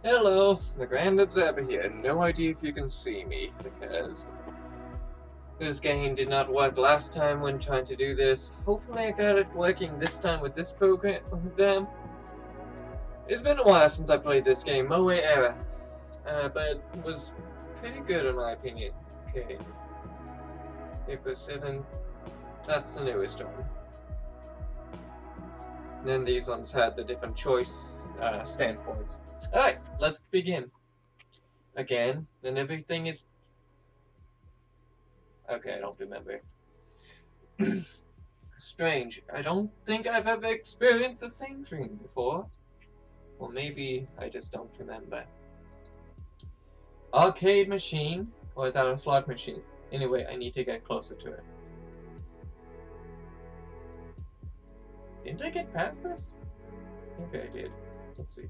Hello, the Grand Observer here. No idea if you can see me, because this game did not work last time when trying to do this. Hopefully I got it working this time with this program. It's been a while since I played this game, Moe Era, but it was pretty good in my opinion. Okay, Paper 7, that's the newest one. Then these ones had the different choice standpoints. Alright, let's begin. Again, and everything is... Okay, I don't remember. Strange. I don't think I've ever experienced the same dream before. Or maybe I just don't remember. Arcade machine? Or is that a slot machine? Anyway, I need to get closer to it. Didn't I get past this? Maybe I did. Let's see.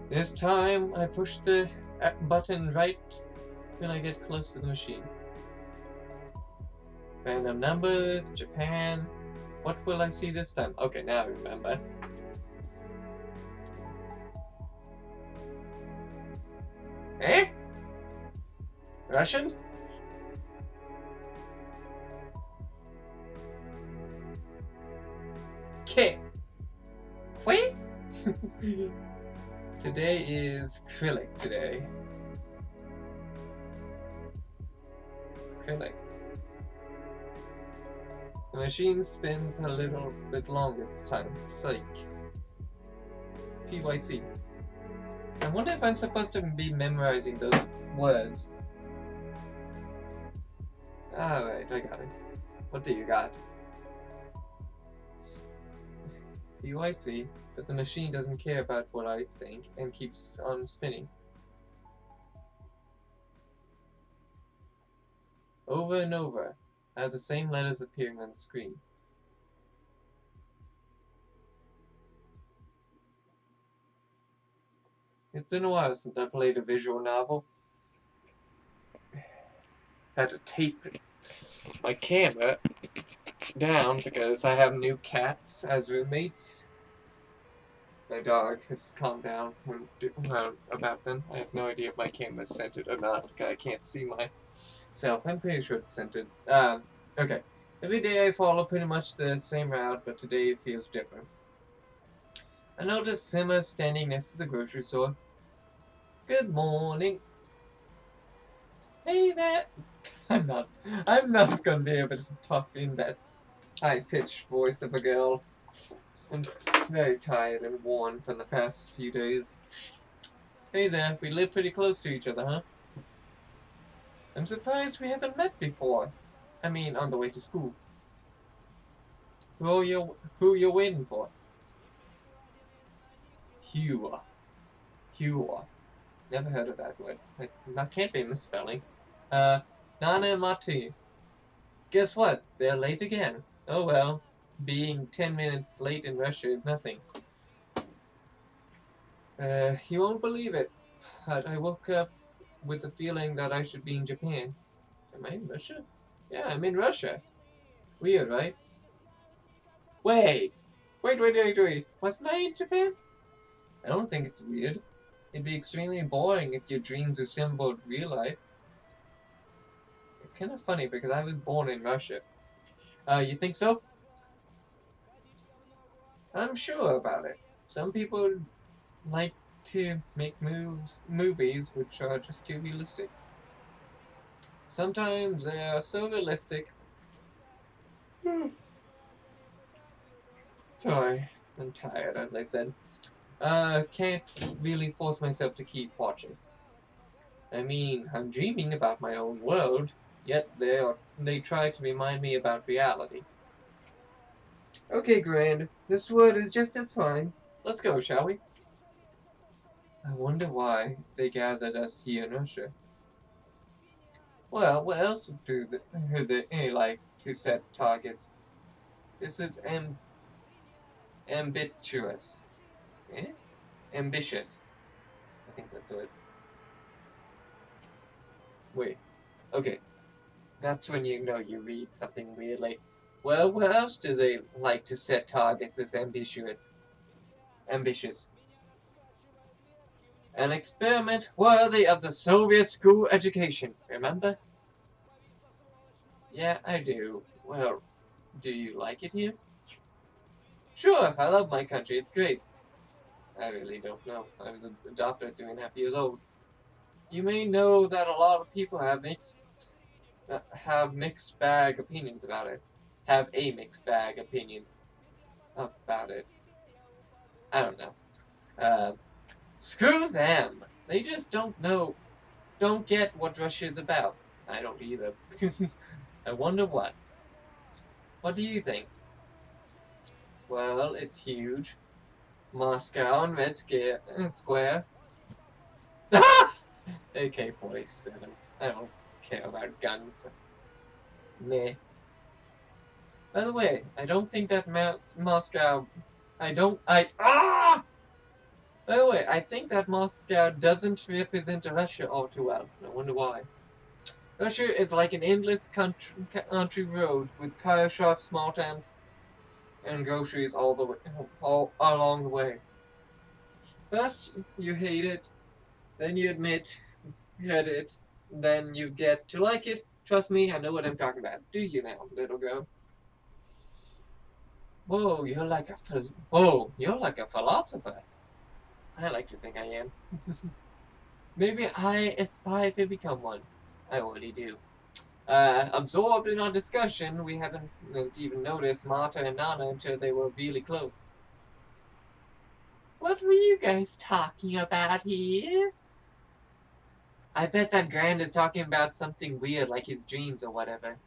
This time I push the button right when I get close to the machine. Random numbers, Japan. What will I see this time? Okay, now I remember. Eh? Russian? K. Wait? Today is acrylic today. Acrylic. The machine spins a little bit longer this time. Psych. PYC. I wonder if I'm supposed to be memorizing those words. Alright, I got it. What do you got? PYC, but the machine doesn't care about what I think and keeps on spinning. Over and over, I have the same letters appearing on the screen. It's been a while since I played a visual novel. Had to tape my camera down because I have new cats as roommates. My dog has calmed down about them. I have no idea if my camera's centered or not because I can't see myself. I'm pretty sure it's centered. Okay. Every day I follow pretty much the same route, but today it feels different. I noticed Simma standing next to the grocery store. Good morning. Hey there. I'm not gonna be able to talk in that high-pitched voice of a girl. I'm very tired and worn from the past few days. Hey there, we live pretty close to each other, huh? I'm surprised we haven't met before. I mean, on the way to school. Who you waiting for? Hua. Hua. Never heard of that word. That can't be misspelling. Nana and Mati. Guess what? They're late again. Oh well. Being 10 minutes late in Russia is nothing. You won't believe it, but I woke up with the feeling that I should be in Japan. Am I in Russia? Yeah, I'm in Russia. Weird, right? Wait. Wasn't I in Japan? I don't think it's weird. It'd be extremely boring if your dreams resembled real life. It's kind of funny because I was born in Russia. You think so? I'm sure about it. Some people like to make movies which are just too realistic. Sometimes they are so realistic. Sorry, I'm tired, as I said. Can't really force myself to keep watching. I mean, I'm dreaming about my own world, yet they try to remind me about reality. Okay, Grand, this word is just as fine. Let's go, shall we? I wonder why they gathered us here in Russia. Well, what else do they like to set targets? Is it ambitious? Eh? Ambitious. I think that's it. Wait. Okay. That's when you know you read something weirdly. Well, what else do they like to set targets as ambitious? Ambitious. An experiment worthy of the Soviet school education, remember? Yeah, I do. Well, do you like it here? Sure, I love my country, it's great. I really don't know. I was adopted at 3.5 years old. You may know that a lot of people have mixed bag opinions about it. Have a mixed bag opinion about it. I don't know. Screw them. They just don't get what Russia's about. I don't either. I wonder what. What do you think? Well, it's huge. Moscow and Red Square. AK-47. I don't care about guns. Meh. By the way, I don't think that Moscow... By the way, I think that Moscow doesn't represent Russia all too well. I wonder why. Russia is like an endless country road with tire shops, small towns, and groceries all along the way. First, you hate it, then you hate it, then you get to like it. Trust me, I know what I'm talking about. Do you now, little girl? Whoa, you're like a philosopher. I like to think I am. Maybe I aspire to become one. I already do. Absorbed in our discussion, we haven't even noticed Marta and Nana until they were really close. What were you guys talking about here? I bet that Grand is talking about something weird, like his dreams or whatever.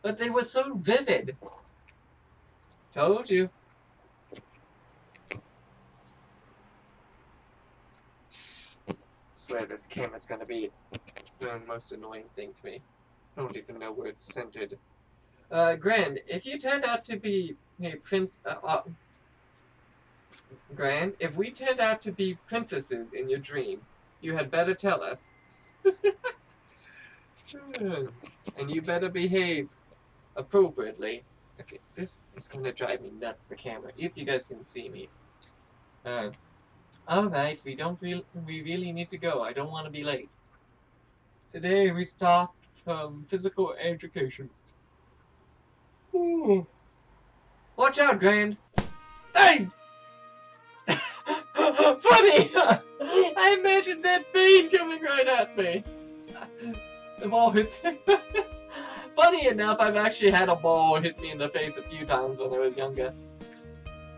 But they were so vivid. Told you. Swear this camera's gonna be the most annoying thing to me. I don't even know where it's centered. Grand, if you turned out to be a prince, Gran, if we turned out to be princesses in your dream, you had better tell us. And you better behave appropriately. Okay, this is gonna drive me nuts, the camera, if you guys can see me. Alright, we really need to go. I don't want to be late. Today we start from physical education. Ooh. Watch out, Grand! Dang! Funny! I imagined that bean coming right at me. The ball hits me. Funny enough, I've actually had a ball hit me in the face a few times when I was younger.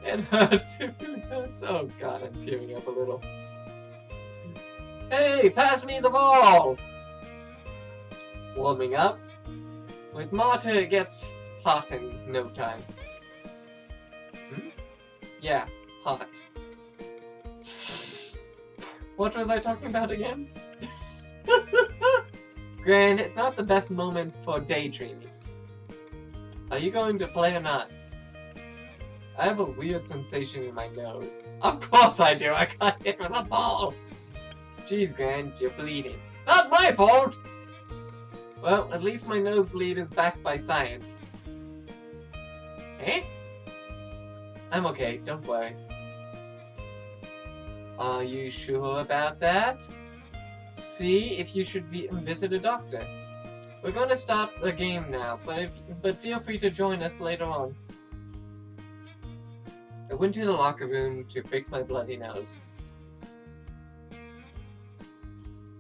It hurts. It hurts. Oh god, I'm tearing up a little. Hey, pass me the ball! Warming up. With Marta, it gets hot in no time. Yeah, hot. What was I talking about again? Grand, it's not the best moment for daydreaming. Are you going to play or not? I have a weird sensation in my nose. Of course I do, I got hit with a ball! Jeez, Grand, you're bleeding. Not my fault! Well, at least my nosebleed is backed by science. Eh? I'm okay, don't worry. Are you sure about that? See if you should visit a doctor. We're gonna start the game now, but feel free to join us later on. I went to the locker room to fix my bloody nose.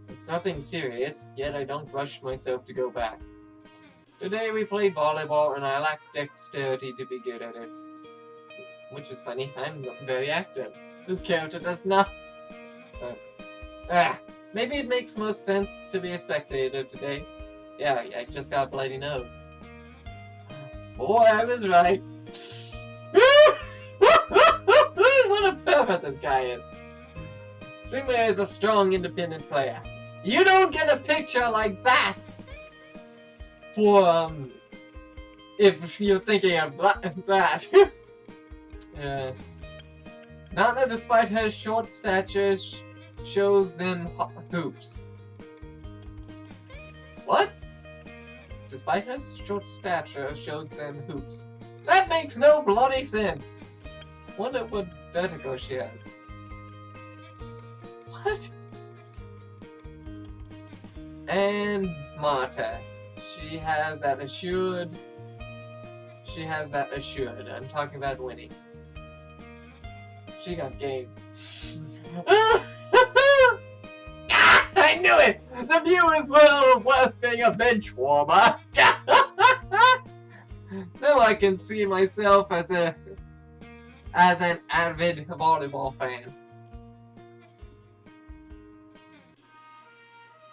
It's nothing serious, yet I don't rush myself to go back. Today we played volleyball and I lack dexterity to be good at it. Which is funny, I'm very active. This character does not... maybe it makes most sense to be a spectator today. Yeah, I just got a bloody nose. Boy, I was right. What a pervert this guy is. Sumo is a strong, independent player. You don't get a picture like that for, if you're thinking of that. Nana, despite her short stature, shows them hoops. What? Despite her short stature, shows them hoops. That makes no bloody sense. Wonder what vertigo she has. What? And Marta. She has that assured. I'm talking about Winnie. She got game. I knew it! The view is well worth being a bench warmer. Now I can see myself as an avid volleyball fan.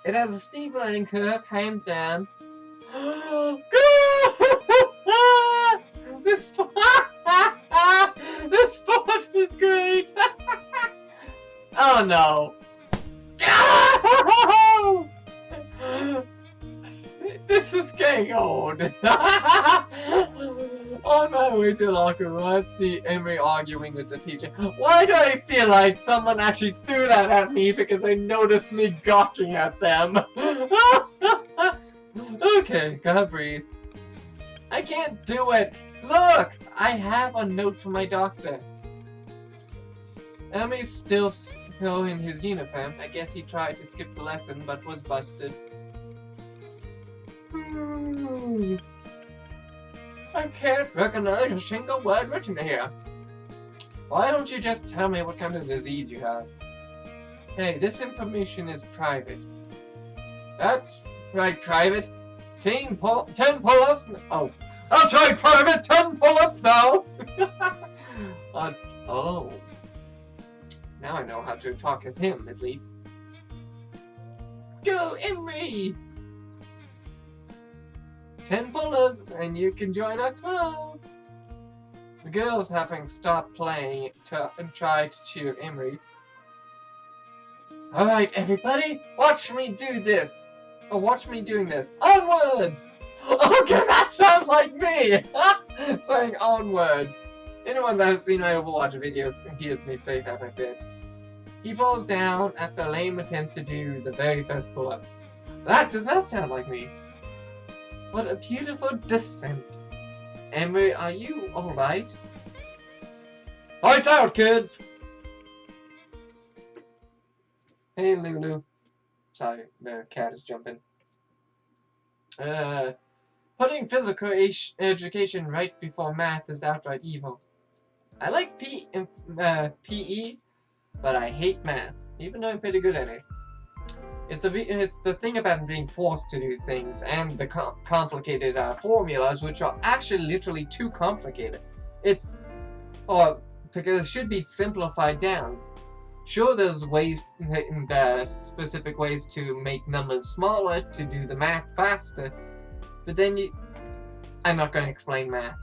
It has a steep learning curve, hands down. This spot is great. Oh no. This is getting old. On my way to the locker room, I see Emery arguing with the teacher. Why do I feel like someone actually threw that at me because they noticed me gawking at them? Okay, gotta breathe. I can't do it. Look, I have a note from my doctor. Emery's still in his uniform. I guess he tried to skip the lesson but was busted. I can't recognize a single word written here. Why don't you just tell me what kind of disease you have? Hey, this information is private. That's right, private. 10 pull-ups. Oh, I'll try private. 10 pull-ups now. Oh. Now I know how to talk as him, at least. Go, Emery! 10 pull-ups and you can join our club. The girls, having stopped playing, and tried to cheer Emery. Alright, everybody, watch me do this. Oh, watch me doing this. Onwards! Okay, that sounds like me! Saying onwards. Anyone that has seen my Overwatch videos hears me say that a bit. He falls down after a lame attempt to do the very first pull-up. That does not sound like me. What a beautiful descent. Emery, are you alright? Lights out, kids! Hey, Lulu. Sorry, the cat is jumping. Putting physical education right before math is outright evil. I like PE, but I hate math, even though I'm pretty good at it. It's the thing about being forced to do things and the complicated formulas, which are actually literally too complicated. Because it should be simplified down. Sure, there's ways, specific ways to make numbers smaller to do the math faster, but then I'm not going to explain math.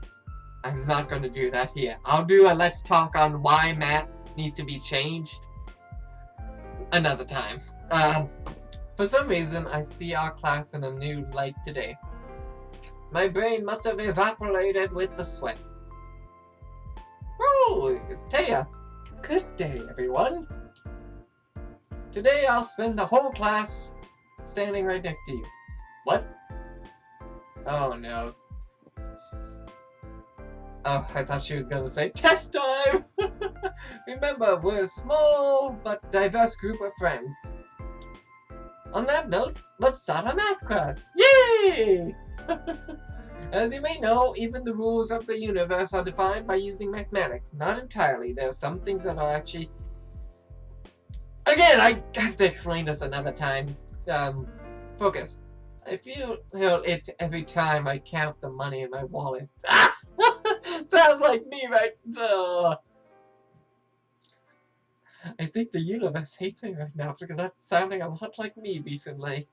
I'm not going to do that here. I'll do a let's talk on why math needs to be changed another time. For some reason, I see our class in a new light today. My brain must have evaporated with the sweat. Oh, it's Taya. Good day, everyone. Today I'll spend the whole class standing right next to you. What? Oh no. Oh, I thought she was gonna say test time! Remember, we're a small but diverse group of friends. On that note, let's start our math class! Yay! As you may know, even the rules of the universe are defined by using mathematics. Not entirely. There are some things that are actually... Again, I have to explain this another time. Focus. I feel it every time I count the money in my wallet. Sounds like me, right? I think the universe hates me right now because that's sounding a lot like me recently.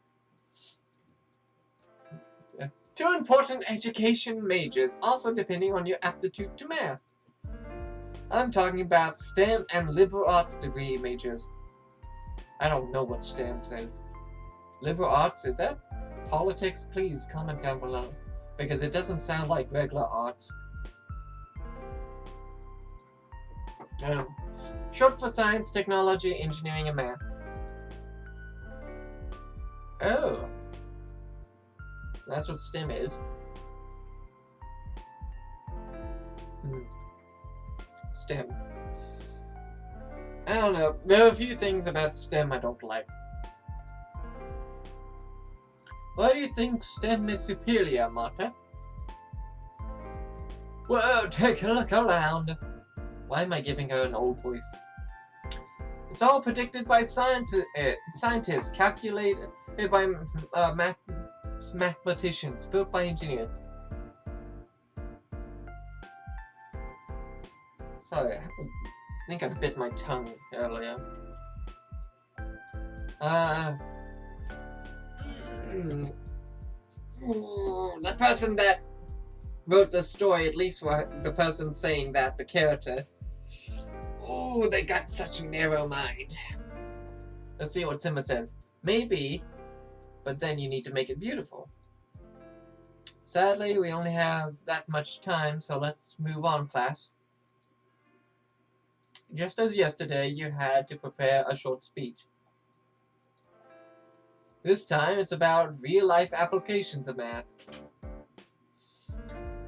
2 important education majors, also depending on your aptitude to math. I'm talking about STEM and liberal arts degree majors. I don't know what STEM says. Liberal arts, is that politics? Please comment down below, because it doesn't sound like regular arts. Short for science, technology, engineering, and math. Oh. That's what STEM is. STEM. I don't know. There are a few things about STEM I don't like. Why do you think STEM is superior, Martha? Well, take a look around. Why am I giving her an old voice? It's all predicted by scientists, calculated by mathematicians, built by engineers. Sorry, I think I bit my tongue earlier. The person that wrote the story, at least for the person saying that, the character, ooh, they got such a narrow mind. Let's see what Simba says. Maybe, but then you need to make it beautiful. Sadly, we only have that much time, so let's move on, class. Just as yesterday, you had to prepare a short speech. This time, it's about real-life applications of math.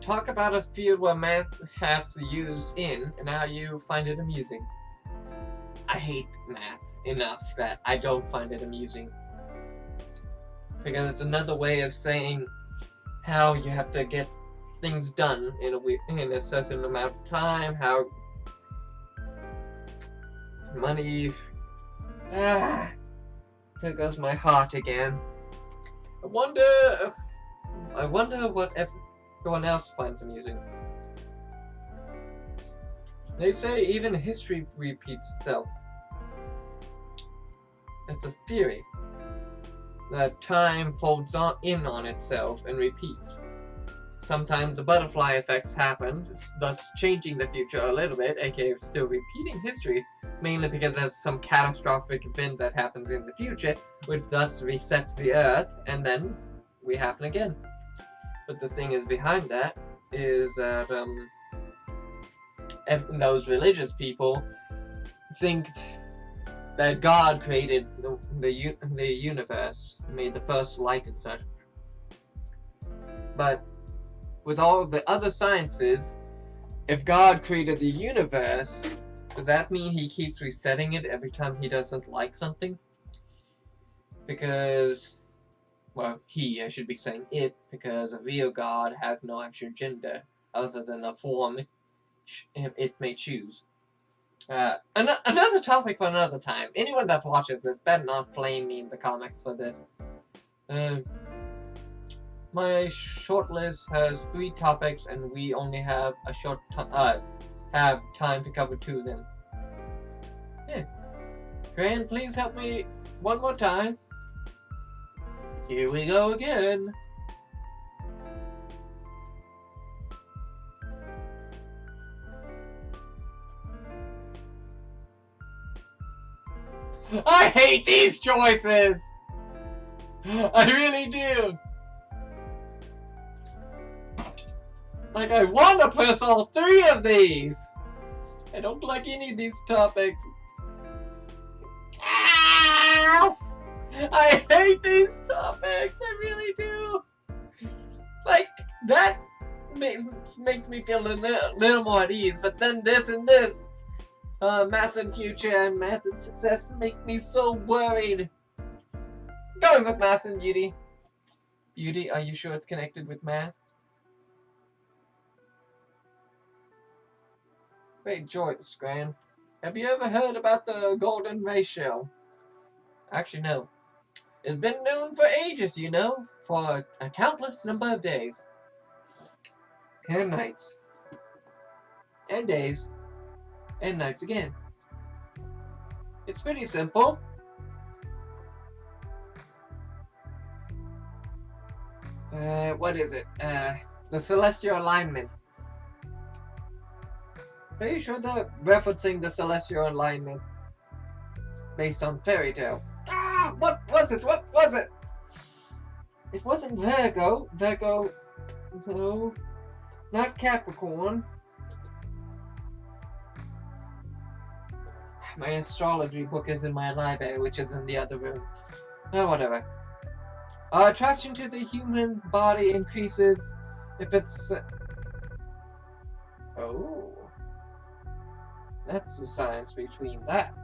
Talk about a field where math hats are used in, and how you find it amusing. I hate math enough that I don't find it amusing. Because it's another way of saying how you have to get things done in a certain amount of time, how money... There goes my heart again. I wonder what everyone else finds amusing. They say even history repeats itself. It's a theory that time folds in on itself and repeats. Sometimes the butterfly effects happen, thus changing the future a little bit, aka still repeating history, mainly because there's some catastrophic event that happens in the future, which thus resets the Earth, and then we happen again. But the thing is behind that is that those religious people think that God created the universe, made the first light and such. But with all of the other sciences, if God created the universe, does that mean he keeps resetting it every time he doesn't like something? Because, well, I should be saying it, because a real God has no actual gender other than the form it may choose. Another topic for another time. Anyone that watches this better not flame me in the comments for this. My short list has 3 topics, and we only have a short have time to cover 2 of them. Yeah. Gran, please help me one more time. Here we go again. I hate these choices! I really do! Like, I want to press all 3 of these! I don't like any of these topics. Ow! I hate these topics! I really do! Like, that makes me feel a little more at ease, but then this and this, math and future and math and success make me so worried. Going with math and beauty. Beauty, are you sure it's connected with math? Great choice, Gran. Have you ever heard about the golden ratio? Actually, no. It's been known for ages, you know, for a countless number of days. And nights. And days. And nights again. It's pretty simple. What is it? The celestial alignment. Are you sure they're referencing the celestial alignment based on fairy tale? Ah, what was it? What was it? It wasn't Virgo. Virgo, no, not Capricorn. My astrology book is in my library, which is in the other room. Oh, whatever. Attraction to the human body increases if it's... Oh. That's the science between that.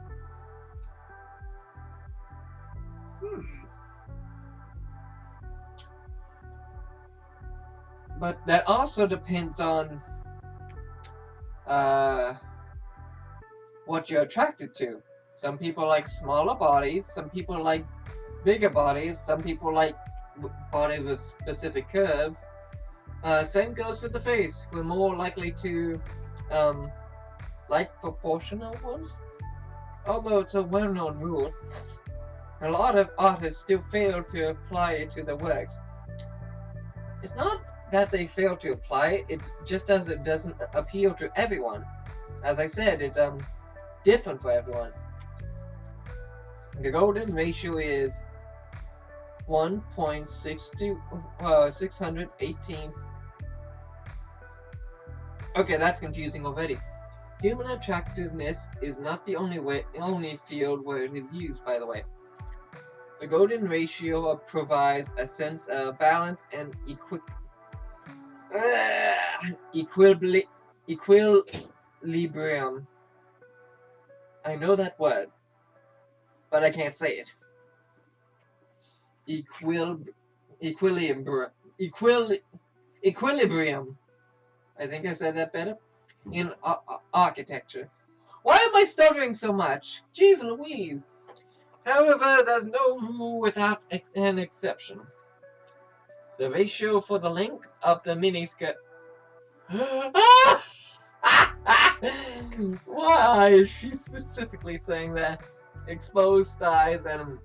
But that also depends on what you're attracted to. Some people like smaller bodies, some people like bigger bodies, some people like bodies with specific curves. Same goes with the face. We're more likely to like proportional ones. Although it's a well-known rule, a lot of artists still fail to apply it to their works. It's not that they fail to apply it, it's just as it doesn't appeal to everyone. As I said, it's different for everyone. The golden ratio is 1.618. Okay, that's confusing already. Human attractiveness is not the only field where it is used, by the way. The golden ratio provides a sense of balance and equilibrium. I know that word, but I can't say it. Equilibrium. I think I said that better. In architecture. Why am I stuttering so much? Jeez Louise. However, there's no rule without an exception. The ratio for the length of the miniskirt. Why is she specifically saying that? Exposed thighs and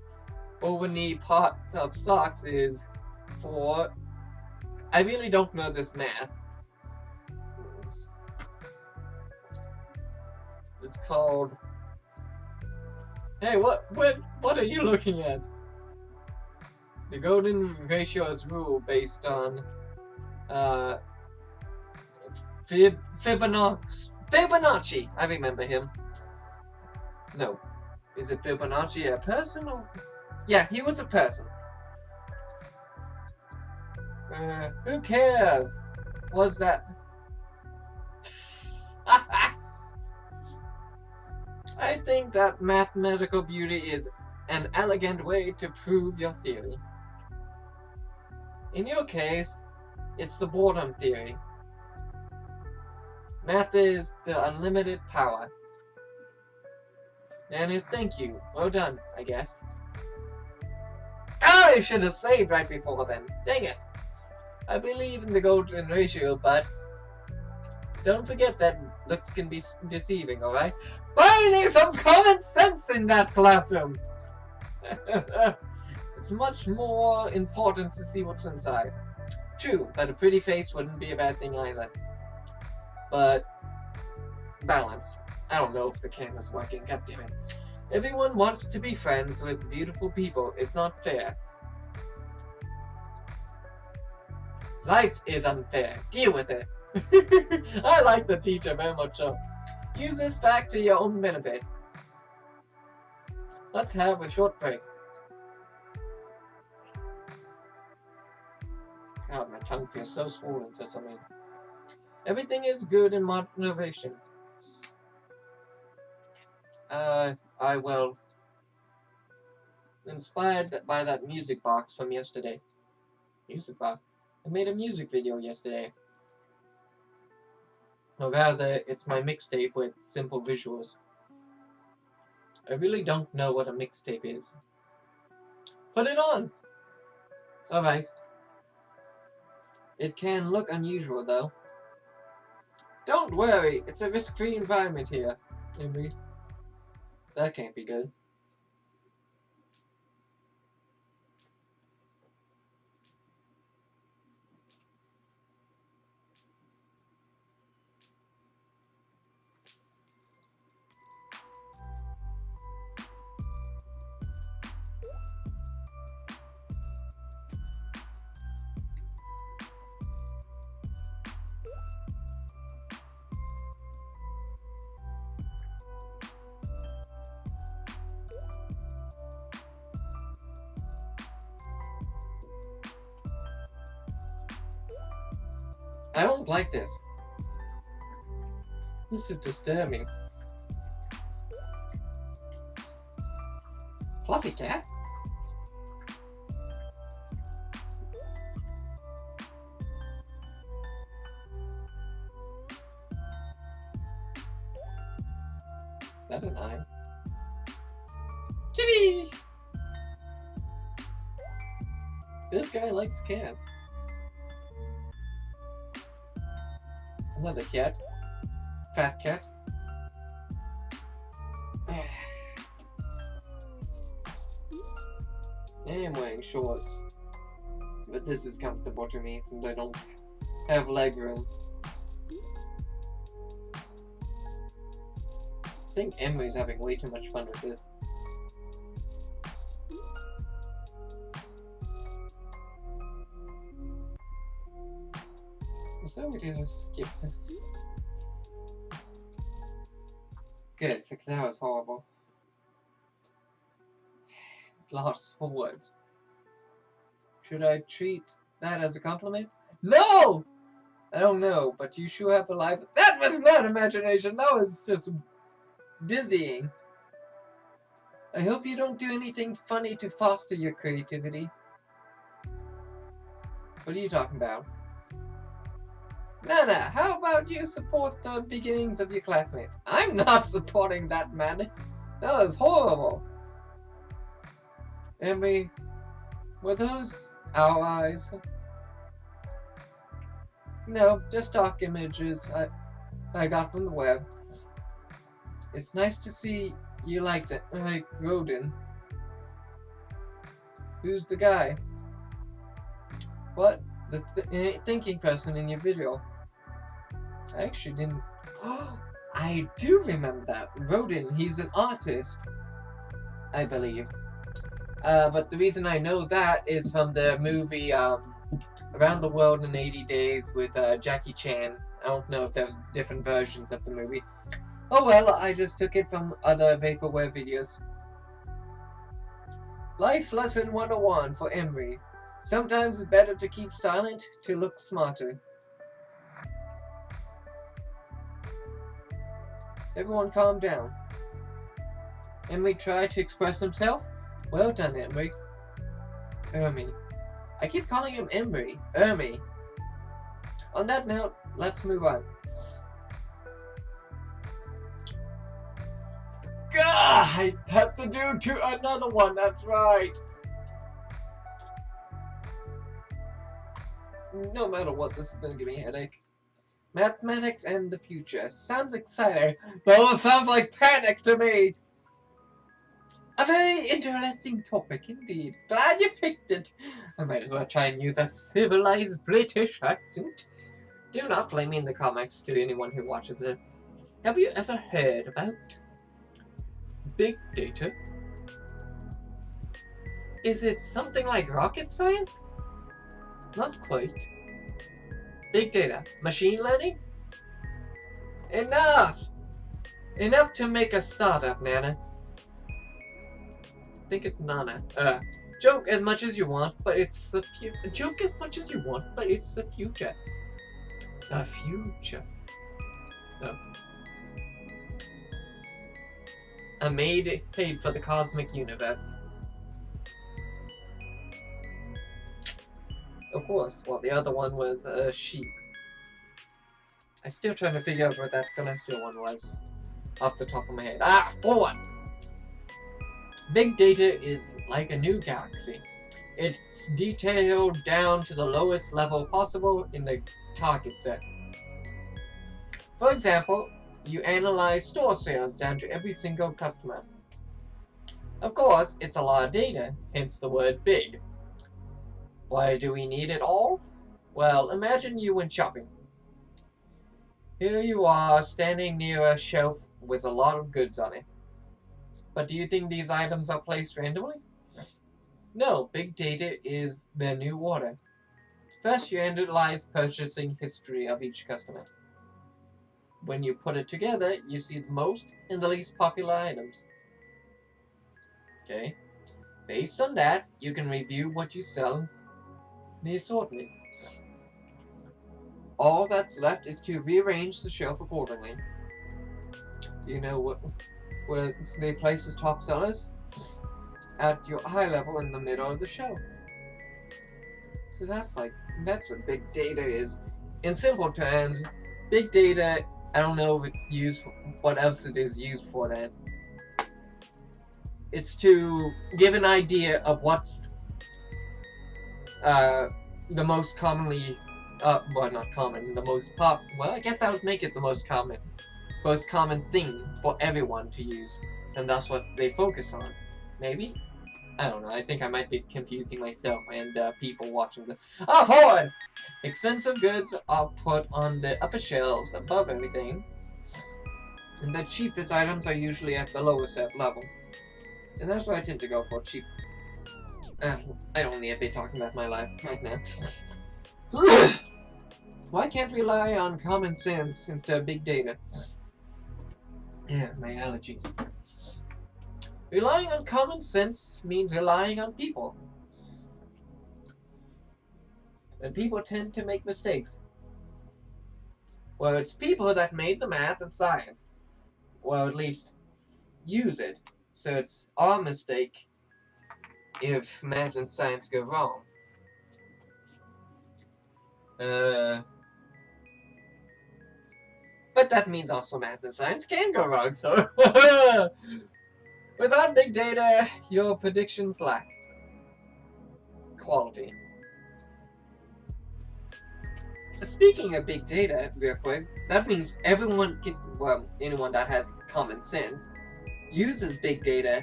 over-knee part of socks is for... I really don't know this math. It's called... Hey, what are you looking at? The golden ratio is rule based on Fibonacci. I remember him. No, is it Fibonacci a person or? Yeah, he was a person. Who cares? Was that? I think that mathematical beauty is an elegant way to prove your theory. In your case, it's the boredom theory. Math is the unlimited power. And thank you. Well done, I guess. Oh, I should have saved right before then. Dang it. I believe in the golden ratio, but don't forget that looks can be deceiving, alright? Finally, some common sense in that classroom! It's much more important to see what's inside. True, but a pretty face wouldn't be a bad thing either. But balance. I don't know if the camera's working, goddammit. Everyone wants to be friends with beautiful people. It's not fair. Life is unfair. Deal with it. I like the teacher very much so. Use this fact to your own benefit. Let's have a short break. God, my tongue feels so swollen for some reason. Everything is good in moderation. I will. Inspired by that music box from yesterday. Music box? I made a music video yesterday. Or rather, it's my mixtape with simple visuals. I really don't know what a mixtape is. Put it on! Alright. It can look unusual, though. Don't worry, it's a risk-free environment here, Emery. That can't be good. I don't like this. This is disturbing. Fluffy cat? That an eye? Kitty! This guy likes cats. Another cat. Fat cat. I am wearing shorts. But this is comfortable to me since I don't have leg room. I think Emery's having way too much fun with this. So we just skip this. Good, because that was horrible. Lost for words. Should I treat that as a compliment? No! I don't know, but you sure have a life. That was not imagination, that was just dizzying. I hope you don't do anything funny to foster your creativity. What are you talking about? Nana, how about you support the beginnings of your classmate? I'm not supporting that, man. That was horrible. Emery, were those our eyes? No, just stock images I got from the web. It's nice to see you like Rodin. Who's the guy? What? The thinking person in your video. I actually didn't. I do remember that. Rodin, he's an artist, I believe. But the reason I know that is from the movie Around the World in 80 Days with Jackie Chan. I don't know if there's different versions of the movie. Oh well, I just took it from other vaporware videos. Life lesson 101 for Emery. Sometimes it's better to keep silent to look smarter. Everyone calm down. Emery tried to express himself. Well done, Emery. Ermy. I keep calling him Emery. Ermy. On that note, let's move on. Gah! I have to do another one, that's right. No matter what, this is gonna give me a headache. Mathematics and the future. Sounds exciting. Though it sounds like panic to me. A very interesting topic indeed. Glad you picked it. I might as well try and use a civilized British accent. Do not flame me in the comments to anyone who watches it. Have you ever heard about big data? Is it something like rocket science? Not quite. Big data. Machine learning? Enough! Enough to make a startup, Nana. I think it's Nana. Joke as much as you want, but it's the future. Joke as much as you want, but it's the future. The future. Oh. A maid paid for the cosmic universe. Of course. Well, the other one was a sheep. I'm still trying to figure out what that celestial one was off the top of my head. Ah, forward! Big data is like a new galaxy. It's detailed down to the lowest level possible in the target set. For example, you analyze store sales down to every single customer. Of course, it's a lot of data, hence the word big. Why do we need it all? Well, imagine you went shopping. Here you are, standing near a shelf with a lot of goods on it. But do you think these items are placed randomly? No, big data is the new order. First, you analyze purchasing history of each customer. When you put it together, you see the most and the least popular items. Okay. Based on that, you can review what you sell the assortment. All that's left is to rearrange the shelf accordingly. Do you know where they place as top sellers? at your eye level in the middle of the shelf. So that's what big data is. In simple terms, big data, I don't know if it's used for what else it is used for that. It's to give an idea of what's the most commonly, well, not common, the most well, I guess that would make it the most common thing for everyone to use, and that's what they focus on. Maybe? I don't know, I think I might be confusing myself and people watching this. Oh, forward! Expensive goods are put on the upper shelves above everything, and the cheapest items are usually at the lowest level. And that's what I tend to go for, cheap. I don't need to be talking about my life right now. Why can't we rely on common sense instead of big data? Yeah, my allergies. Relying on common sense means relying on people. And people tend to make mistakes. Well, it's people that made the math and science. Well, at least use it. So it's our mistake if math and science go wrong. But that means also math and science can go wrong, so without big data, your predictions lack quality. Speaking of big data, real quick, that means everyone can, well, anyone that has common sense, uses big data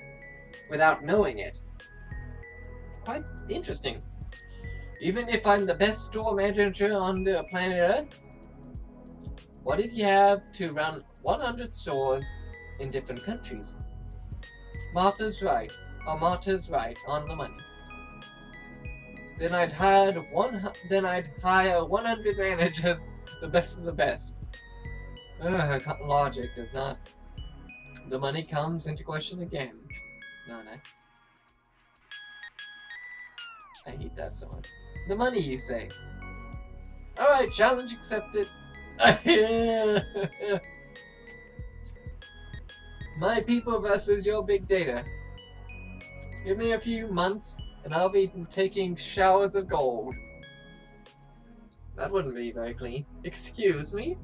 without knowing it. Quite interesting. Even if I'm the best store manager on the planet Earth, what if you have to run 100 stores in different countries? Martha's right, or Martha's right on the money. Then I'd hire 100 managers, the best of the best. Logic does not. The money comes into question again. No. I hate that so much. The money, you say? Alright, challenge accepted. My people versus your big data. Give me a few months and I'll be taking showers of gold. That wouldn't be very clean. Excuse me?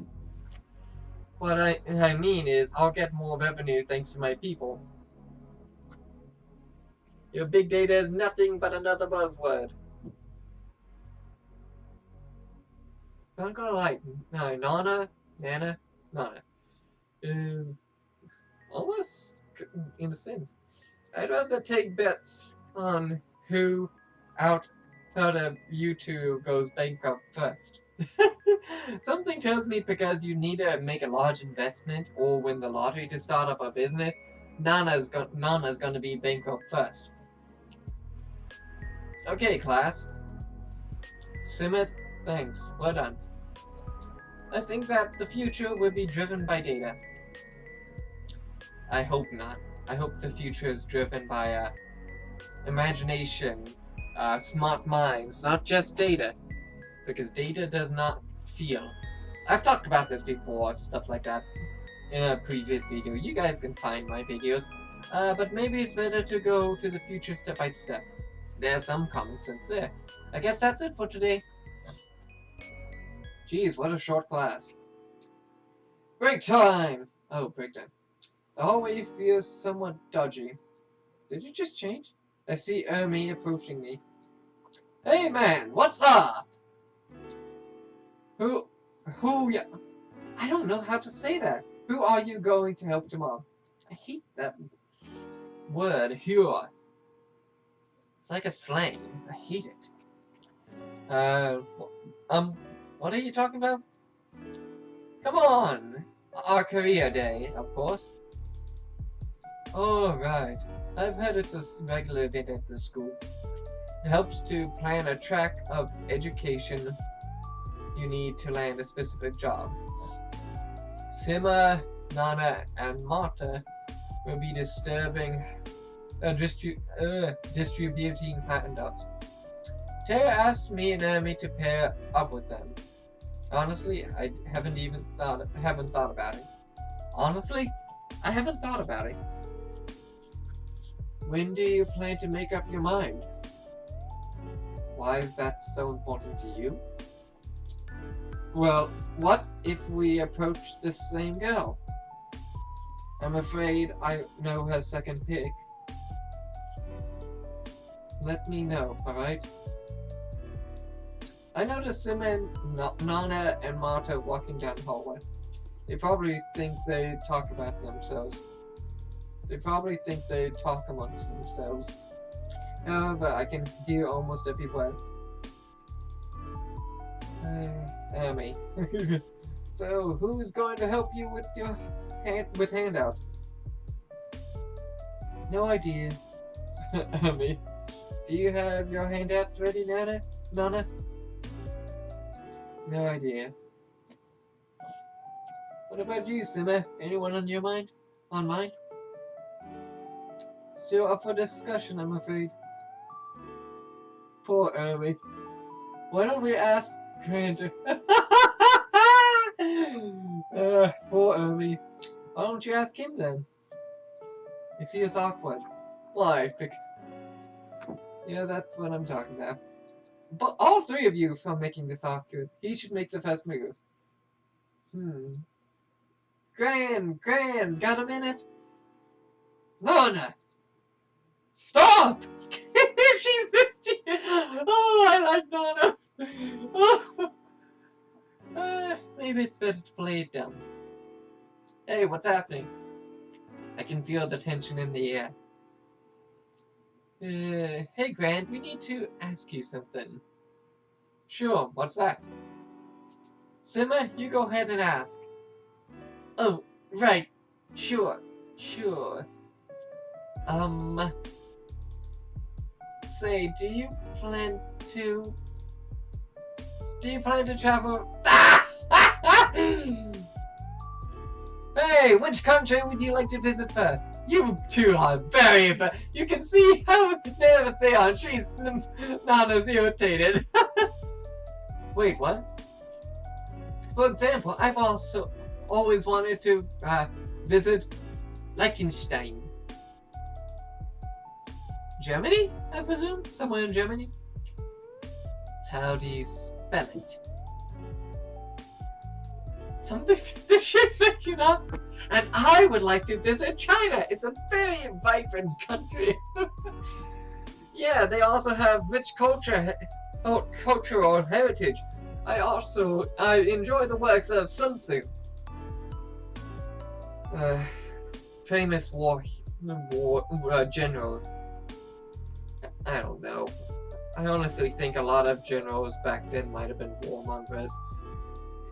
What I mean is, I'll get more revenue thanks to my people. Your big data is nothing but another buzzword. I'm not gonna lie, no, Nana is almost, in a sense. I'd rather take bets on who out of you two goes bankrupt first. Something tells me because you need to make a large investment or win the lottery to start up a business, Nana's gonna be bankrupt first. Okay, class. Simmet, thanks. Well done. I think that the future will be driven by data. I hope not. I hope the future is driven by imagination, smart minds, not just data. Because data does not feel. I've talked about this before, stuff like that, in a previous video. You guys can find my videos. But maybe it's better to go to the future step by step. There's some common sense there. I guess that's it for today. Jeez, what a short class. Break time! Oh, break time. The hallway feels somewhat dodgy. Did you just change? I see Ermi approaching me. Hey man, what's up? Who ya? I don't know how to say that. Who are you going to help tomorrow? I hate that word, who. It's like a slang. I hate it. What are you talking about? Come on! Our career day, of course. Oh, right. I've heard it's a regular event at the school. It helps to plan a track of education you need to land a specific job. Sima, Nana, and Marta will be distributing handouts. Tara asked me and Amy to pair up with them. Honestly, I haven't thought about it. Honestly, I haven't thought about it. When do you plan to make up your mind? Why is that so important to you? Well, what if we approach the same girl? I'm afraid I know her second pick. Let me know, alright? I noticed Sim and Nana and Marta walking down the hallway. They probably think they talk about themselves. They probably think they talk amongst themselves. However, I can hear almost every word. Amy. So, who's going to help you with your handouts? No idea. Amy. Do you have your handouts ready, Nana? Nana? No idea. What about you, Simmer? Anyone on your mind? On mine? Still up for discussion, I'm afraid. Poor Amy. Why don't we ask Granger? Poor Amy. Why don't you ask him then? If he is awkward. Why? Yeah, that's what I'm talking about. But all three of you are making this awkward. He should make the first move. Gran, got a minute? Nana! Stop! She's misty! Oh, I like Nana! Maybe it's better to play it down. Hey, what's happening? I can feel the tension in the air. Hey, Grant, we need to ask you something. Sure, what's that? Simmer, you go ahead and ask. Oh, right. Sure. Say, do you plan to travel? Hey, which country would you like to visit first? You two are very, you can see how nervous they are. She's Nana's irritated. Wait, what? For example, I've also always wanted to visit Liechtenstein. Germany, I presume? Somewhere in Germany? How do you spell it? Something to shape it up. And I would like to visit China. It's a very vibrant country. Yeah, they also have rich cultural heritage. I enjoy the works of Sun Tzu. Famous war general. I don't know. I honestly think a lot of generals back then might have been warmongers.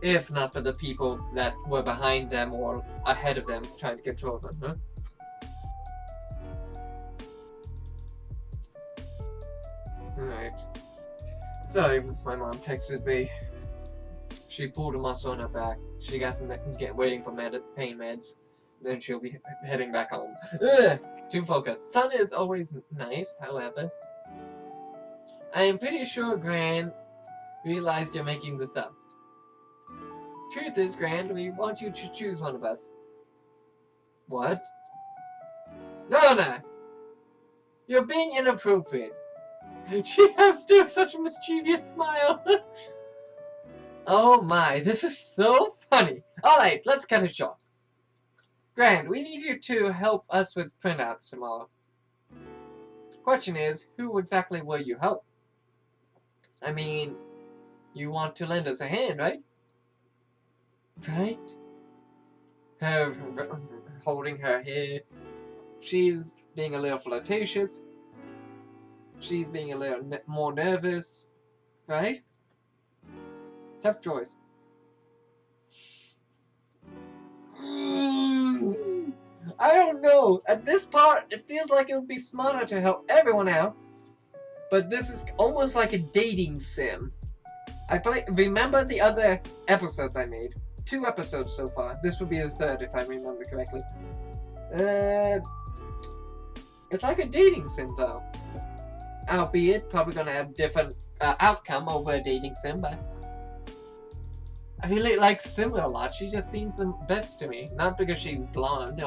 If not for the people that were behind them or ahead of them trying to control them, huh? Alright. Sorry, my mom texted me. She pulled a muscle on her back. She got waiting for pain meds. Then she'll be heading back home. Ugh, too focused. Sun is always nice, however. I am pretty sure Gran realized you're making this up. Truth is, Gran, we want you to choose one of us. What? Nana! You're being inappropriate. She has still such a mischievous smile. Oh my, this is so funny. Alright, let's cut it short. Gran, we need you to help us with printouts tomorrow. Question is, who exactly will you help? I mean, you want to lend us a hand, right? Right? Her holding her hair. She's being a little flirtatious. She's being a little more nervous. Right? Tough choice. I don't know. At this part, it feels like it would be smarter to help everyone out. But this is almost like a dating sim. Remember the other episodes I made? 2 episodes so far. This would be the 3rd if I remember correctly. It's like a dating sim though. Albeit, probably gonna have different outcome over a dating sim, but I really like Simmer a lot. She just seems the best to me. Not because she's blonde,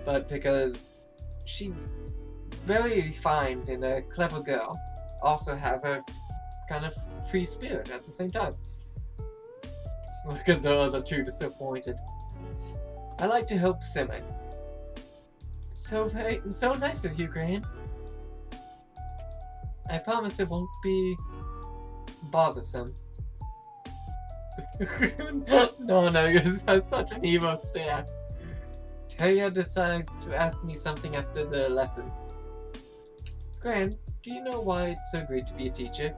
but because she's very refined and a clever girl. Also has a kind of free spirit at the same time. Look at the other two disappointed. I like to help Simon. So nice of you, Gran. I promise it won't be bothersome. No, you have such an evil stare. Taya decides to ask me something after the lesson. Gran, do you know why it's so great to be a teacher?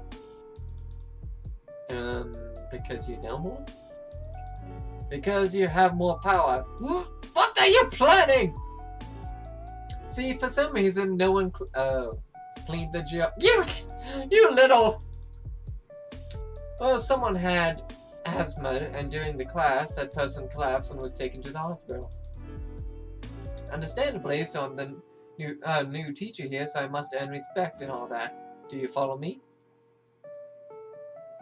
Because you know more? Because you have more power. What are you planning? See, for some reason, no one cleaned the gym. You little. Well, someone had asthma, and during the class, that person collapsed and was taken to the hospital. Understandably, so I'm the new teacher here, so I must earn respect and all that. Do you follow me?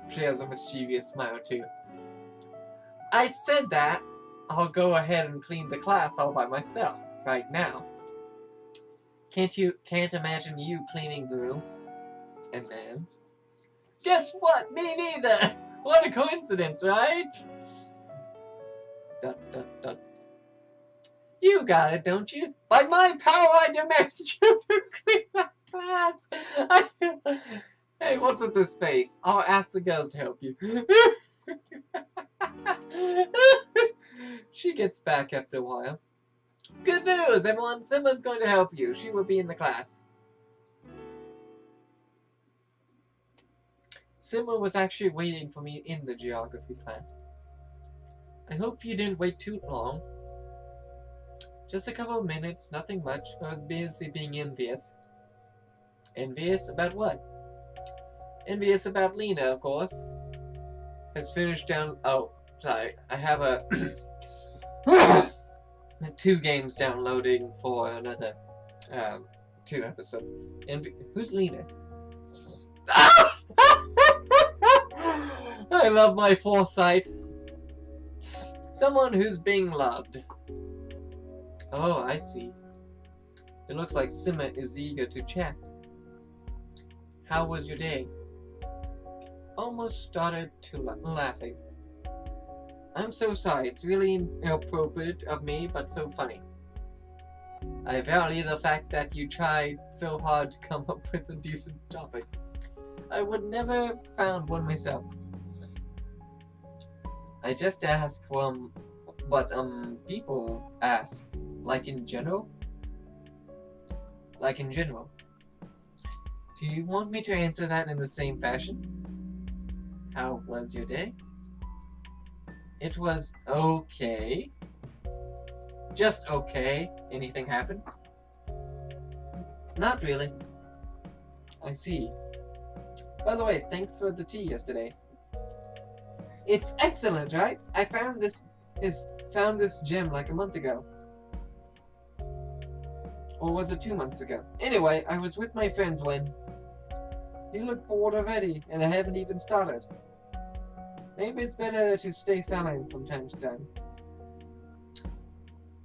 She has a mischievous smile too. I said that I'll go ahead and clean the class all by myself right now. Can't imagine you cleaning the room. And then, guess what? Me neither. What a coincidence, right? Dun, dun, dun. You got it, don't you? By my power, I demand you to clean the class. Hey, what's with this face? I'll ask the girls to help you. She gets back after a while. Good news, everyone. Simba's going to help you. She will be in the class. Simba was actually waiting for me in the geography class. I hope you didn't wait too long. Just a couple of minutes, nothing much. I was busy being envious. Envious about what? Envious about Lena, of course. Has finished down... Oh, sorry. I have a... 2 games downloading for another 2 episodes. Who's Lena? I love my foresight. Someone who's being loved. Oh, I see. It looks like Simba is eager to chat. How was your day? Almost started to laughing. I'm so sorry. It's really inappropriate of me, but so funny. I value the fact that you tried so hard to come up with a decent topic. I would never found one myself. I just ask what people ask. Like in general? Like in general. Do you want me to answer that in the same fashion? How was your day? It was okay. Just okay. Anything happened? Not really. I see. By the way, thanks for the tea yesterday. It's excellent, right? I found this gem like a month ago. Or was it 2 months ago? Anyway, I was with my friends when... You look bored already, and I haven't even started. Maybe it's better to stay silent from time to time.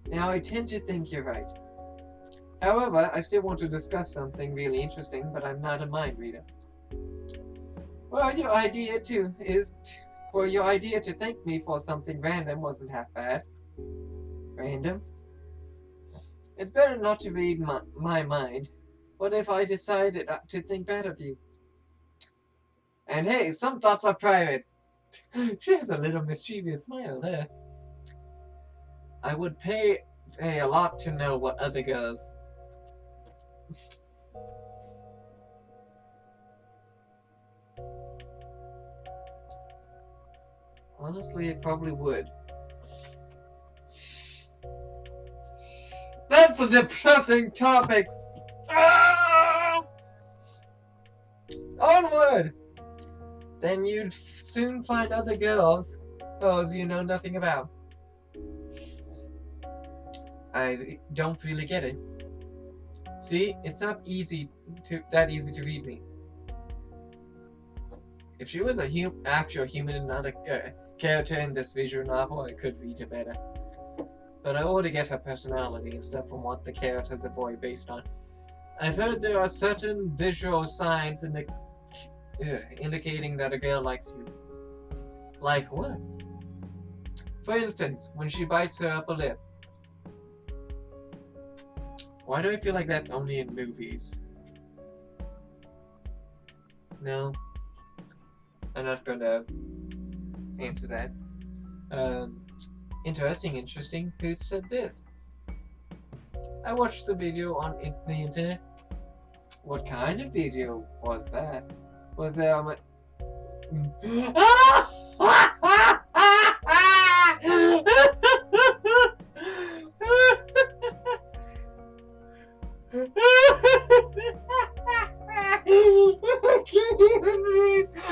Now, I tend to think you're right. However, I still want to discuss something really interesting, but I'm not a mind reader. Well, your idea to thank me for something random wasn't half bad. Random? It's better not to read my mind. What if I decided to think bad of you? And hey, some thoughts are private. She has a little mischievous smile there. I would pay a lot to know what other girls... Honestly, it probably would. That's a depressing topic! Ah! Onward! Then you'd soon find other girls, those you know nothing about. I don't really get it. See, it's not that easy to read me. If she was a actual human and not a character in this visual novel, I could read it better. But I already get her personality and stuff from what the characters are based on. I've heard there are certain visual signs indicating that a girl likes you. Like what? For instance, when she bites her upper lip. Why do I feel like that's only in movies? No. I'm not gonna answer that. Interesting. Who said this? I watched the video on the internet. What kind of video was that? Was there on my...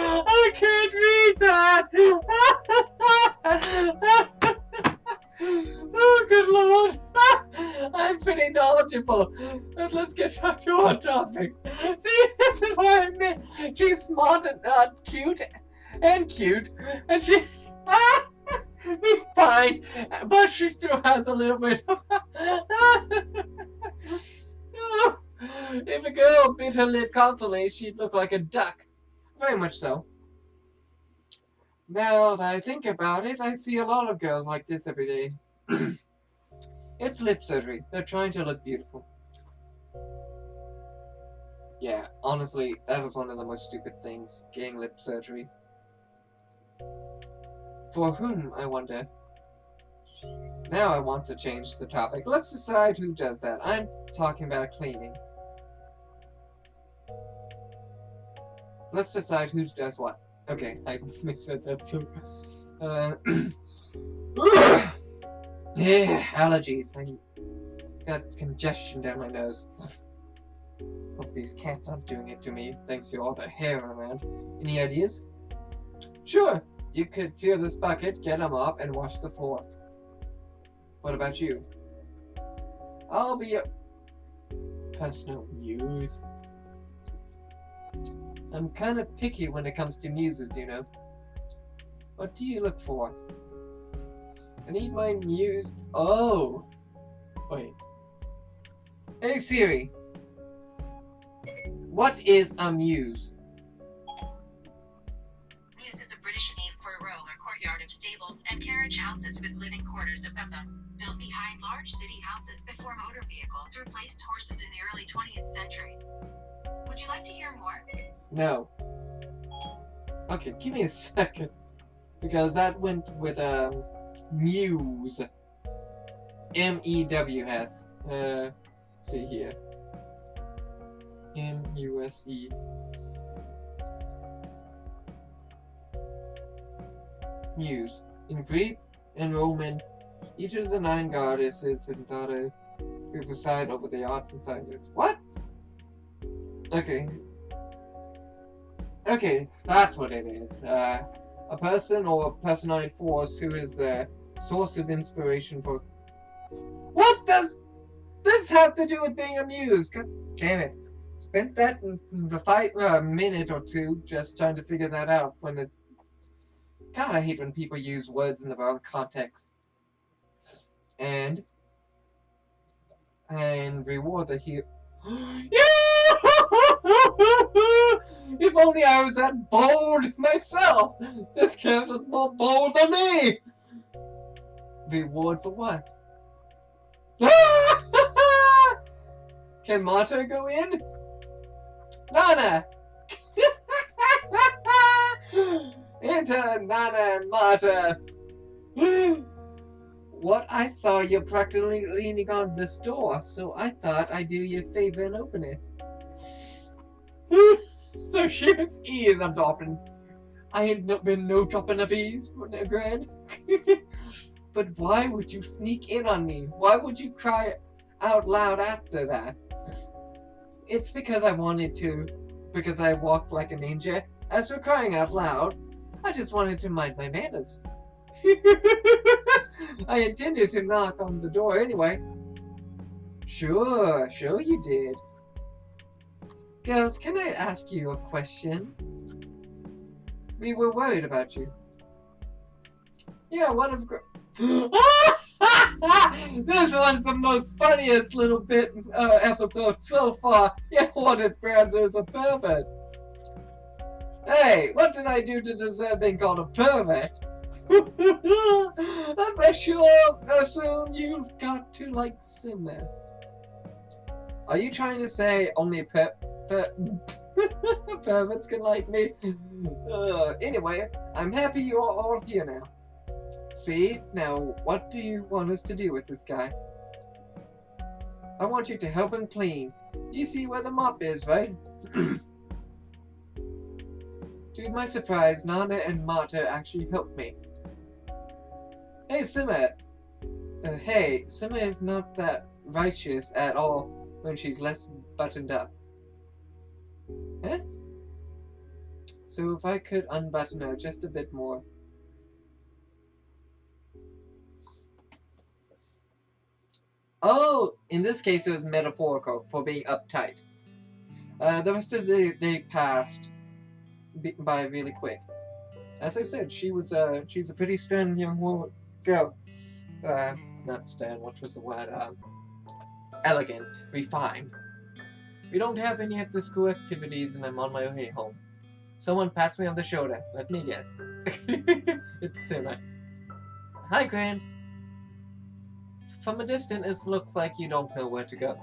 I can't read that! Oh, good lord! I'm pretty knowledgeable. But let's get back to our topic. See, this is what I meant. She's smart and cute, and she... Be fine, but she still has a little bit of... If a girl bit her lip constantly, she'd look like a duck. Very much so. Now that I think about it, I see a lot of girls like this every day. It's lip surgery. They're trying to look beautiful. Yeah, honestly, that was one of the most stupid things, getting lip surgery. For whom, I wonder? Now I want to change the topic. Let's decide who does that. I'm talking about cleaning. Let's decide who does what. Okay, I misread that, so... yeah, allergies. I got congestion down my nose. Hope these cats aren't doing it to me, thanks to all the hair around. Any ideas? Sure, you could fill this bucket, get them up, and wash the floor. What about you? I'll be a personal muse. I'm kind of picky when it comes to muses, you know. What do you look for? I need my muse... Oh! Wait. Hey Siri! What is a muse? Muse is a British name for a row or courtyard of stables and carriage houses with living quarters above them, built behind large city houses before motor vehicles replaced horses in the early 20th century. Would you like to hear more? No. Okay, give me a second. Because that went with, Muse. M-E-W-S. Let's see here. M-U-S-E. Muse. In Greek and Roman, each of the 9 goddesses and daughters who preside over the arts and sciences. What? Okay. Okay, that's what it is. A person or a personality force who is the source of inspiration for... What does this have to do with being amused? God damn it. Spent that in the minute or two just trying to figure that out when it's... God, I hate when people use words in the wrong context. And reward the hero... Yeah! If only I was that bold myself! This character's more bold than me! Reward for what? Can Marta go in? Nana! Enter Nana and Marta! What? I saw you practically leaning on this door, so I thought I'd do you a favor and open it. So she was eavesdropping. I ain't been no dropping of ease for no grand. But why would you sneak in on me? Why would you cry out loud after that? It's because I wanted to. Because I walked like a ninja. As for crying out loud, I just wanted to mind my manners. I intended to knock on the door anyway. Sure you did. Girls, can I ask you a question? We were worried about you. Yeah, one of This one's the most funniest little bit episode so far. Yeah, what if Brandon's a pervert? Hey, what did I do to deserve being called a pervert? As I sure assume you've got to like Simmer. Are you trying to say only perverts can like me? Anyway, I'm happy you're all here now. See, now what do you want us to do with this guy? I want you to help him clean. You see where the mop is, right? To my surprise, Nana and Marta actually helped me. Hey, Simmer. Hey, Simmer is not that righteous at all when she's less buttoned up. Huh? So if I could unbutton her just a bit more. Oh, in this case it was metaphorical for being uptight. The rest of the day passed by really quick. As I said, she's a pretty stern young girl. Not stern, what was the word? Elegant, refined. We don't have any after school activities and I'm on my way home. Someone pats me on the shoulder. Let me guess. It's Simmer. Hi, Grand. From a distance, it looks like you don't know where to go.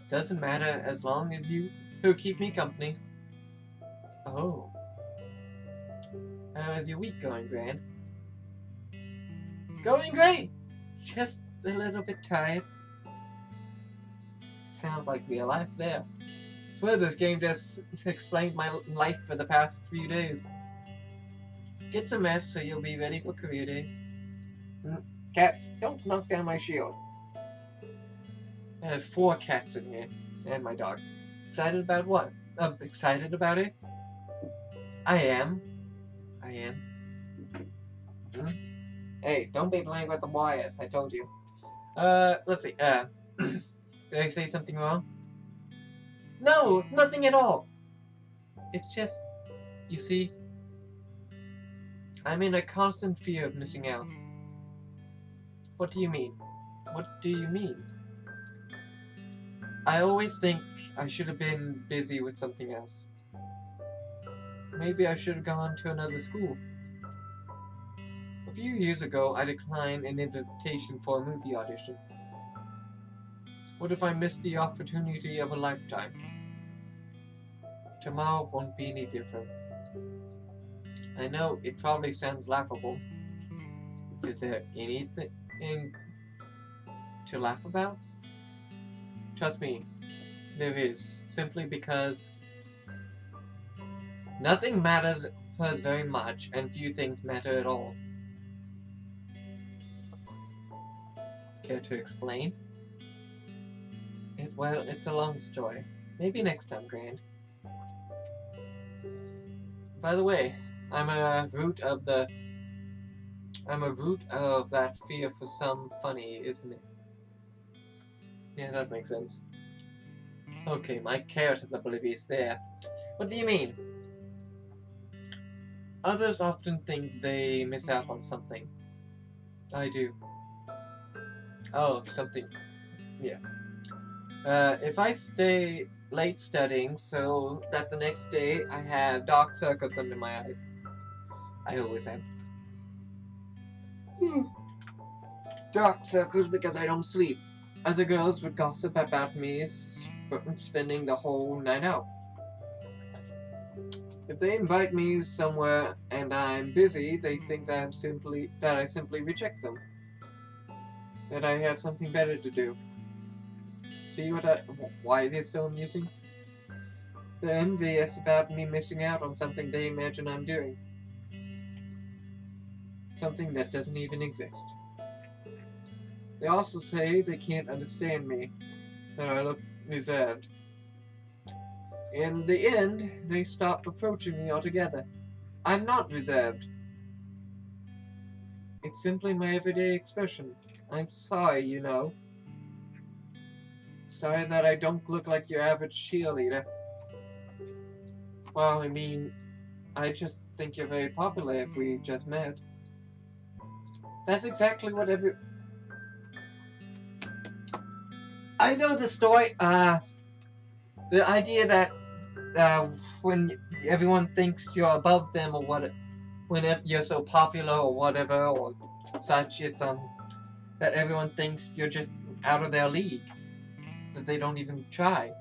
Doesn't matter as long as you keep me company. Oh. How's your week going, Grand? Going great! Just a little bit tired. Sounds like real life there. I swear this game just explained my life for the past few days. Get some rest so you'll be ready for career day. Cats, don't knock down my shield. I have 4 cats in here, and my dog. Excited about what? Excited about it? I am. Hey, don't be playing with the wires, I told you. Let's see, did I say something wrong? No, nothing at all. It's just, you see, I'm in a constant fear of missing out. What do you mean? What do you mean? I always think I should have been busy with something else. Maybe I should have gone to another school. A few years ago, I declined an invitation for a movie audition. What if I missed the opportunity of a lifetime? Tomorrow won't be any different. I know it probably sounds laughable. Is there anything to laugh about? Trust me, there is. Simply because nothing matters very much, and few things matter at all. Care to explain? Well, it's a long story. Maybe next time, Grand. By the way, I'm a root of that fear for some funny, isn't it? Yeah, that makes sense. Okay, my carrot is oblivious there. What do you mean? Others often think they miss out on something. I do. Oh, something. Yeah. If I stay late studying so that the next day I have dark circles under my eyes. I always have. Dark circles because I don't sleep. Other girls would gossip about me spending the whole night out. If they invite me somewhere and I'm busy, they think that I simply reject them. That I have something better to do. See why it is so amusing? They're envious about me missing out on something they imagine I'm doing. Something that doesn't even exist. They also say they can't understand me, that I look reserved. In the end, they stop approaching me altogether. I'm not reserved. It's simply my everyday expression. I'm sorry, you know. Sorry that I don't look like your average cheerleader. Well, I mean, I just think you're very popular if we just met. That's exactly what I know the story. The idea that when everyone thinks you're above them or what, when you're so popular or whatever or such, it's that everyone thinks you're just out of their league, that they don't even try.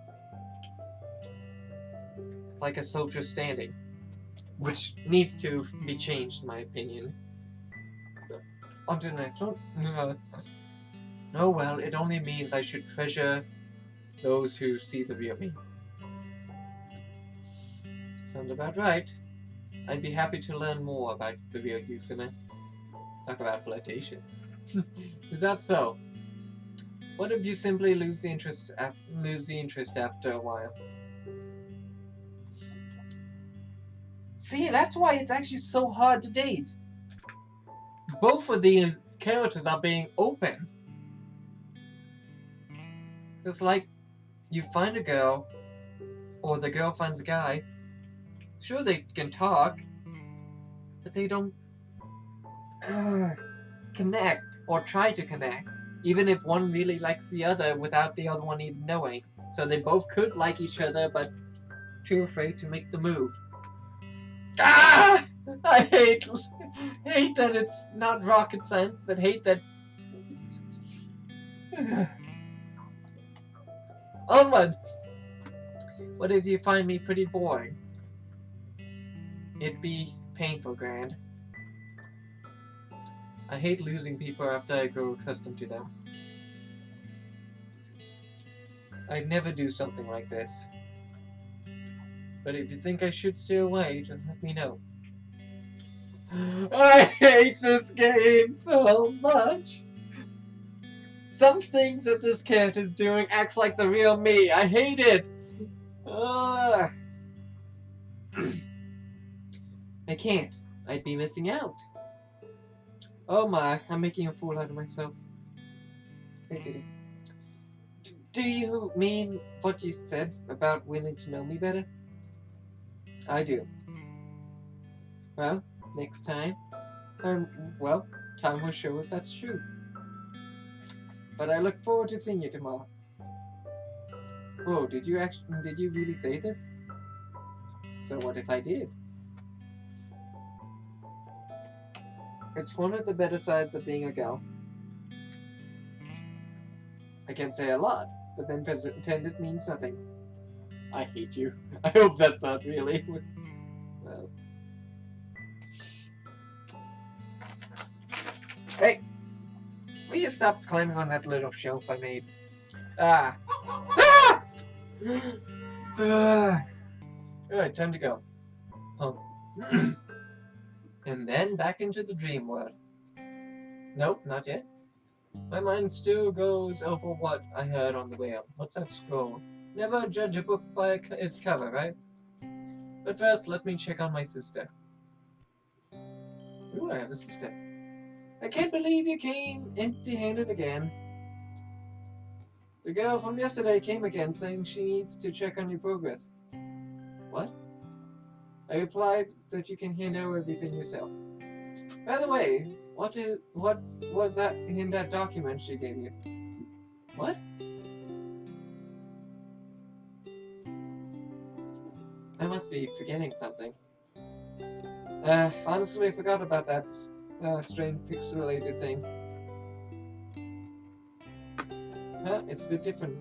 It's like a social standing, which needs to be changed, in my opinion. On to the next one. Oh well, it only means I should treasure those who see the real me. Sounds about right. I'd be happy to learn more about the real you, Sinner. Talk about flirtatious. Is that so? What if you simply lose the interest after a while? See, that's why it's actually so hard to date. Both of these characters are being open. It's like you find a girl, or the girl finds a guy. Sure, they can talk, but they don't connect or try to connect, even if one really likes the other without the other one even knowing. So they both could like each other, but too afraid to make the move. Ah! I hate that it's not rocket science, but hate that. Onward! What if you find me pretty boring? It'd be painful, Grand. I hate losing people after I grow accustomed to them. I'd never do something like this. But if you think I should stay away, just let me know. I hate this game so much! Some things that this character's doing acts like the real me. I hate it! I can't. I'd be missing out. Oh my, I'm making a fool out of myself. Do you mean what you said about willing to know me better? I do. Well, next time, well, time will show if that's true. But I look forward to seeing you tomorrow. Whoa, did you really say this? So what if I did? It's one of the better sides of being a gal. I can say a lot, but then present intended means nothing. I hate you. I hope that's not really. Well. Hey! Will you stop climbing on that little shelf I made? Ah! Ah! Alright, time to go. And then back into the dream world. Nope, not yet. My mind still goes over what I heard on the way up. What's that scroll? Never judge a book by its cover, right? But first, let me check on my sister. Ooh, I have a sister. I can't believe you came empty-handed again. The girl from yesterday came again, saying she needs to check on your progress. What? I replied that you can handle everything yourself. By the way, what was that in that document she gave you? What? I must be forgetting something. Honestly, I forgot about that strange pixelated thing. Huh, it's a bit different.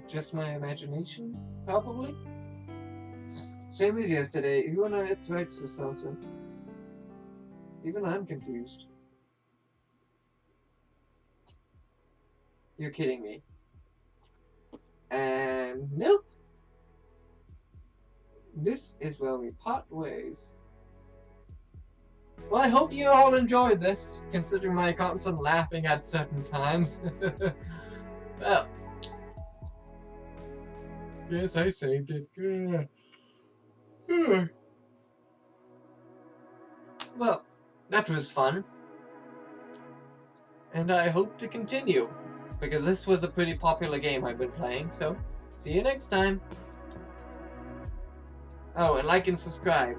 Just my imagination, probably? Same as yesterday, you and I had threats this nonsense. Even I'm confused. You're kidding me. And nope. This is where we part ways. Well, I hope you all enjoyed this, considering my constant laughing at certain times. Well, yes, I saved it. Well, that was fun. And I hope to continue, because this was a pretty popular game I've been playing, so see you next time. Oh, and like and subscribe.